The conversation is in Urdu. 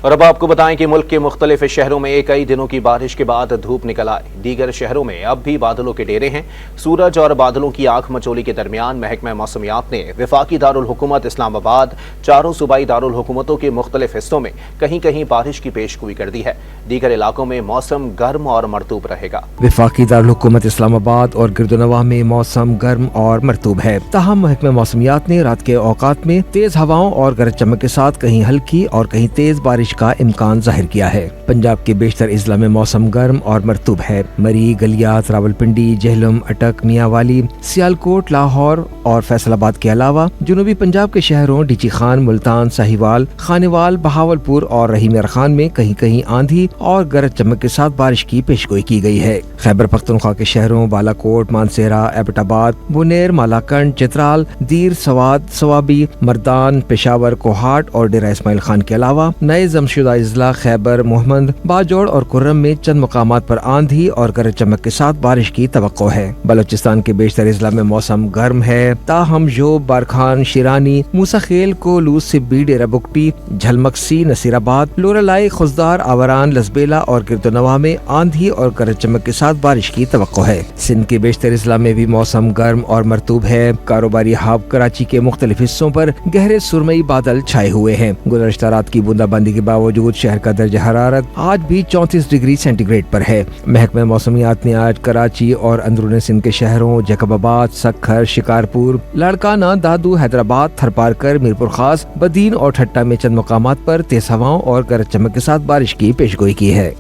اور اب آپ کو بتائیں کہ ملک کے مختلف شہروں میں کئی دنوں کی بارش کے بعد دھوپ نکل آئی۔ دیگر شہروں میں اب بھی بادلوں کے ڈیرے ہیں۔ سورج اور بادلوں کی آنکھ مچولی کے درمیان محکمہ موسمیات نے وفاقی دارالحکومت اسلام آباد، چاروں صوبائی دارالحکومتوں کے مختلف حصوں میں کہیں کہیں بارش کی پیشگوئی کر دی ہے۔ دیگر علاقوں میں موسم گرم اور مرطوب رہے گا۔ وفاقی دارالحکومت اسلام آباد اور گرد و نواح میں موسم گرم اور مرطوب ہے، تاہم محکمہ موسمیات نے رات کے اوقات میں تیز ہواؤں اور گرج چمک کے ساتھ کہیں ہلکی اور کہیں تیز بارش کا امکان ظاہر کیا ہے۔ پنجاب کے بیشتر اضلاع میں موسم گرم اور مرطوب ہے۔ مری، گلیات، راولپنڈی، جہلم، اٹک، میاں والی، سیالکوٹ، لاہور اور فیصل آباد کے علاوہ جنوبی پنجاب کے شہروں ڈیچی خان، ملتان، ساہیوال، خانیوال، بہاولپور اور رحیم ارخان میں کہیں کہیں آندھی اور گرج چمک کے ساتھ بارش کی پیشگوئی کی گئی ہے۔ خیبر پختونخوا کے شہروں بالاکوٹ، مانسہرہ، ایبٹ آباد، بونیر، مالاکنڈ، چترال، دیر، سوات، سوابی، مردان، پشاور، کوہاٹ اور ڈیرہ اسماعیل خان کے علاوہ نئے ضم شدہ اضلاع خیبر، محمد، باجوڑ اور کرم میں چند مقامات پر آندھی اور گرج چمک کے ساتھ بارش کی توقع ہے۔ بلوچستان کے بیشتر اضلاع میں موسم گرم ہے، تاہم ژوب، بارکھان، شیرانی، موسیٰ خیل، کولو، سبی، ڈیرہ بگٹی، جھلمکسی، نصیر آباد، لورالائی، خضدار، آوران، لسبیلا اور گرد و نواح میں آندھی اور گرج چمک کے ساتھ بارش کی توقع ہے۔ سندھ کے بیشتر اضلاع میں بھی موسم گرم اور مرطوب ہے۔ کاروباری ہب کراچی کے مختلف حصوں پر گہرے سرمئی بادل چھائے ہوئے ہیں۔ گزشتہ رات کی بوندا باندی کے باوجود شہر کا درجہ حرارت آج بھی 34 ڈگری سینٹی گریڈ پر ہے۔ محکمہ موسمیات نے آج کراچی اور اندرون سندھ کے شہروں جیکب آباد، سکھر، شکارپور، لاڑکانہ، دادو، حیدرآباد، تھرپارکر، میرپور خاص، بدین اور ٹھٹہ میں چند مقامات پر تیز ہواؤں اور گرج چمک کے ساتھ بارش کی پیشگوئی کی ہے۔